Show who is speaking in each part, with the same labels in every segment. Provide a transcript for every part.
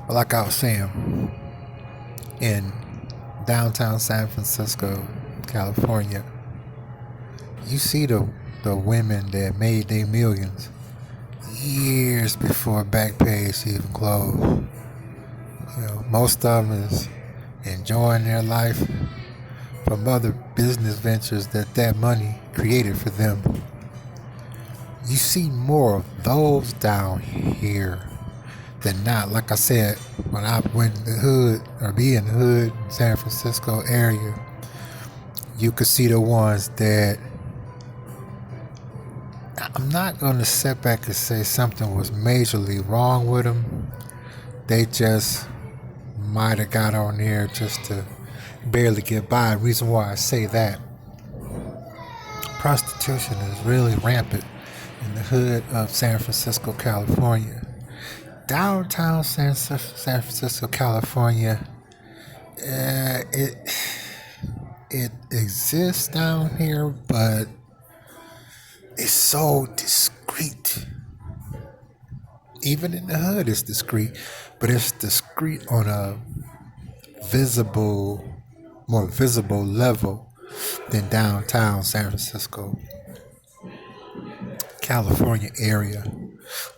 Speaker 1: Like I was saying, in downtown San Francisco, California, you see the women that made their millions years before Backpage even closed. Most of them is enjoying their life from other business ventures that money created for them. You see more of those down here than not. Like I said, when I went in the hood or be in the hood, San Francisco area, you could see the ones that I'm not going to sit back and say something was majorly wrong with them. They just might have got on there just to barely get by. Reason why I say that, prostitution is really rampant in the hood of San Francisco, California. Downtown San Francisco, California, it exists down here, but it's so discreet. Even in the hood, it's discreet, but it's discreet on a visible, more visible level than downtown San Francisco, California area.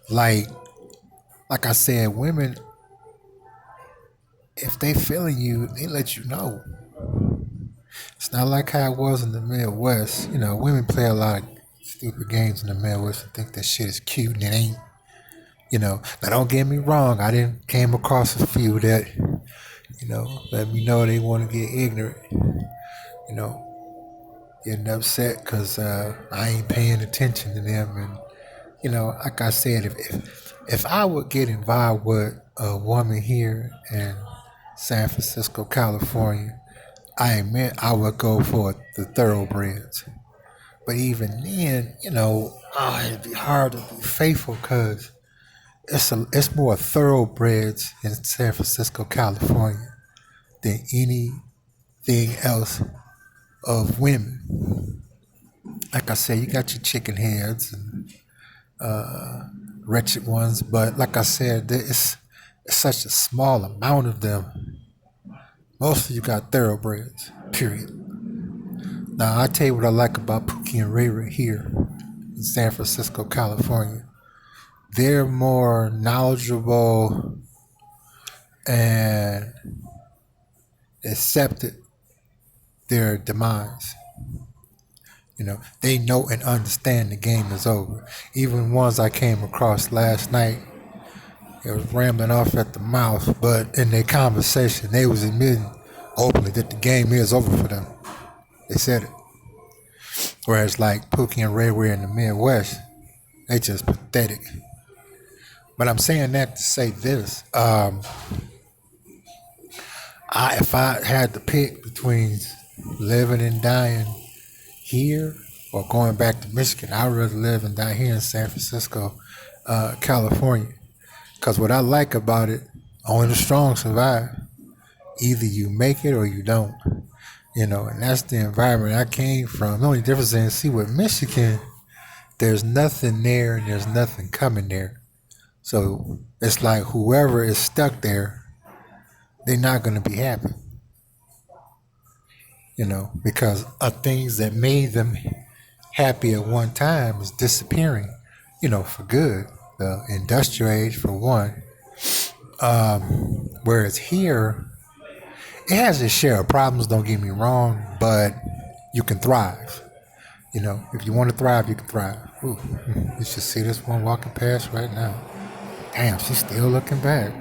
Speaker 1: Like, like I said, women, if they feeling you, they let you know. It's not like how it was in the Midwest. Women play a lot of stupid games in the Midwest and think that shit is cute and it ain't. Now don't get me wrong. I didn't came across a few that, let me know they want to get ignorant. You know, Getting upset because I ain't paying attention to them. And like I said, if I would get involved with a woman here in San Francisco, California, I admit I would go for the thoroughbreds. But even then, it'd be hard to be faithful because it's more thoroughbreds in San Francisco, California than anything else of women. Like I said, you got your chicken heads and wretched ones, but like I said, it's such a small amount of them. Most of you got thoroughbreds, period. Now, I'll tell you what I like about Pookie and Ray Ray here in San Francisco, California. They're more knowledgeable and accepted their demise. They know and understand the game is over. Even ones I came across last night, they was rambling off at the mouth, but in their conversation, they was admitting openly that the game is over for them. They said it. Whereas like Pookie and Ray Ray in the Midwest, they just pathetic. But I'm saying that to say this. If I had to pick between living and dying here or going back to Michigan, I'd rather live and die here in San Francisco, California. Because what I like about it, only the strong survive. Either you make it or you don't. And that's the environment I came from. The only difference is, see, with Michigan, there's nothing there and there's nothing coming there. So it's like whoever is stuck there, they're not going to be happy. Because of things that made them happy at one time is disappearing, for good. The industrial age, for one. Whereas here, it has its share of problems, don't get me wrong, but you can thrive. If you want to thrive, you can thrive. Ooh, you should see this one walking past right now. Damn, she's still looking back.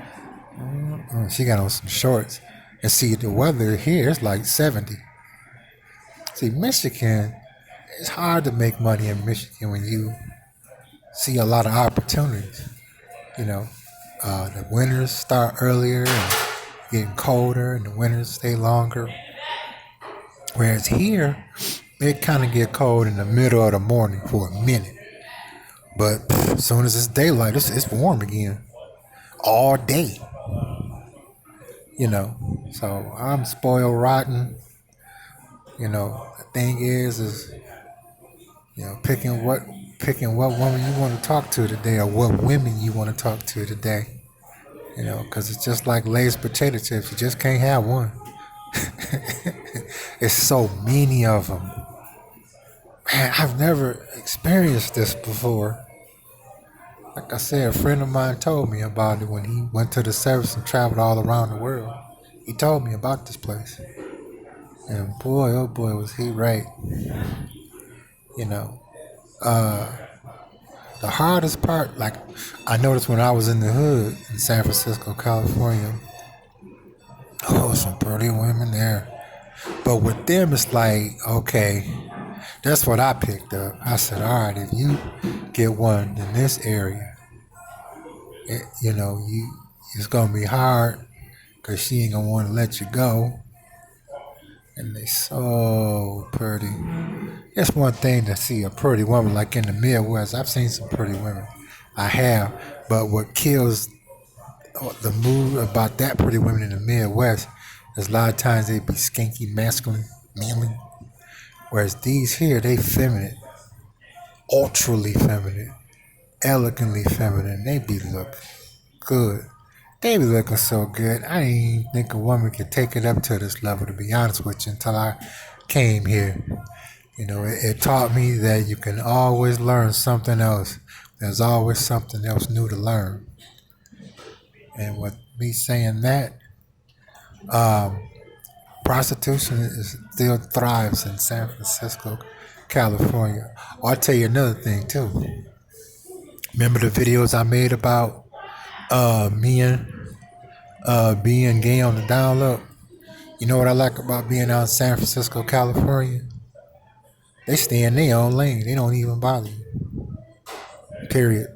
Speaker 1: She got on some shorts. And see, the weather here is like 70. See, Michigan, it's hard to make money in Michigan when you see a lot of opportunities. The winters start earlier and getting colder, and the winters stay longer. Whereas here, it kind of get cold in the middle of the morning for a minute. But as soon as it's daylight, it's warm again all day. So I'm spoiled rotten. The thing is picking what woman you want to talk to today or what women you want to talk to today. Because it's just like Lay's potato chips. You just can't have one. It's so many of them. Man, I've never experienced this before. Like I said, a friend of mine told me about it when he went to the service and traveled all around the world. He told me about this place. And boy, oh boy, was he right. You know, the hardest part, like I noticed when I was in the hood in San Francisco, California, oh, some pretty women there. But with them, it's like, okay, that's what I picked up. I said, all right, if you get one in this area, you it's gonna be hard because she ain't gonna want to let you go. And they so pretty. It's one thing to see a pretty woman like in the Midwest. I've seen some pretty women. I have. But what kills the mood about that pretty women in the Midwest is a lot of times they be skanky, masculine, manly. Whereas these here, they feminine, ultrally feminine, elegantly feminine. They be look good. They be looking so good. I didn't even think a woman could take it up to this level, to be honest with you, until I came here. It taught me that you can always learn something else. There's always something else new to learn. And with me saying that, prostitution still thrives in San Francisco, California. Oh, I'll tell you another thing too. Remember the videos I made about me being gay on the down low? You know what I like about being out in San Francisco, California? They stay in their own lane. They don't even bother you. Period.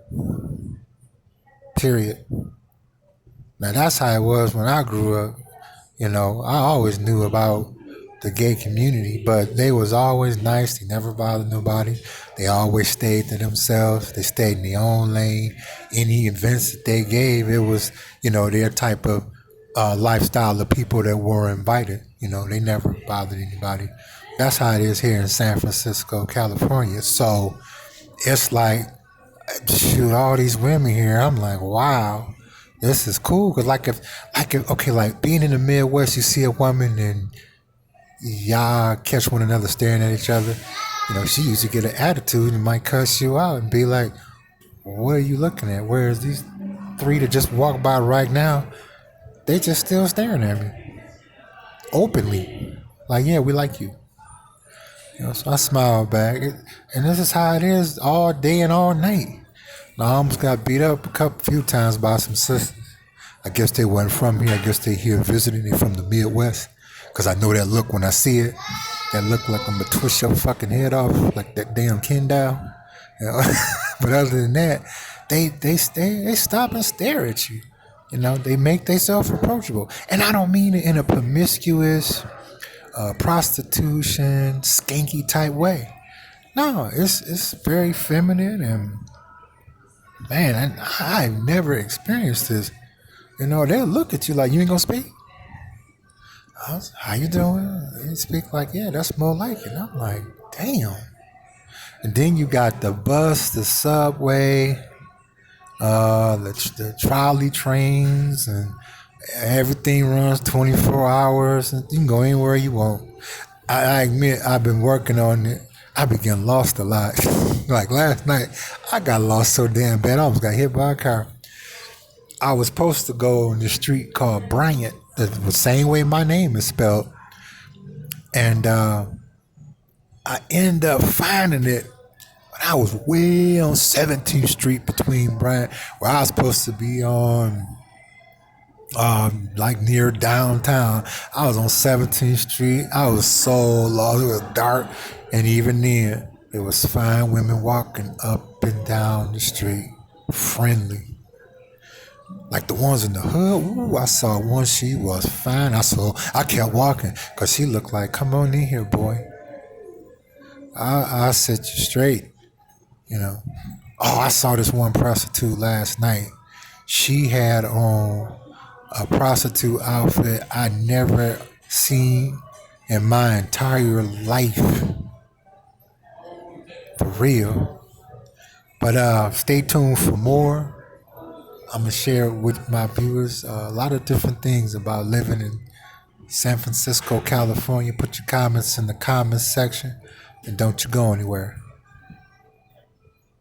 Speaker 1: Period. Now that's how it was when I grew up. I always knew about the gay community, but they was always nice. They never bothered nobody. They always stayed to themselves. They stayed in their own lane. Any events that they gave, it was, their type of lifestyle of people that were invited. They never bothered anybody. That's how it is here in San Francisco, California. So it's like, shoot, all these women here, I'm like, wow, this is cool. Cause okay, like being in the Midwest, you see a woman and y'all catch one another staring at each other. She usually get an attitude and might cuss you out and be like, what are you looking at? Whereas these three that just walked by right now, they just still staring at me openly. Like, yeah, we like you. So I smiled back. And this is how it is all day and all night. Now, I almost got beat up a few times by some sisters. I guess they weren't from here. I guess they here visiting. They from the Midwest. Because I know that look when I see it. That look like I'm going to twist your fucking head off like that damn Ken doll. But other than that, they stop and stare at you. They make themselves approachable. And I don't mean it in a promiscuous, prostitution, skanky type way. No, it's very feminine, and man, I've never experienced this. They'll look at you like you ain't gonna speak. How you doing? You speak like, yeah, that's more like it. I'm like, damn. And then you got the bus, the subway, the trolley trains, and everything runs 24 hours, and you can go anywhere you want. I admit I've been working on it. I been getting lost a lot. Like last night, I got lost so damn bad, I almost got hit by a car. I was supposed to go on the street called Bryant, the same way my name is spelled. And I ended up finding it when I was way on 17th Street between Bryant, where I was supposed to be on like near downtown. I was on 17th Street. I was so lost. It was dark. And even then, it was fine women walking up and down the street, friendly. Like the ones in the hood. Ooh, I saw one. She was fine. I kept walking because she looked like, come on in here, boy. I'll set you straight. Oh, I saw this one prostitute last night. She had on a prostitute outfit I never seen in my entire life. For real. But stay tuned for more. I'm gonna share with my viewers a lot of different things about living in San Francisco, California. Put your comments in the comments section, and don't you go anywhere.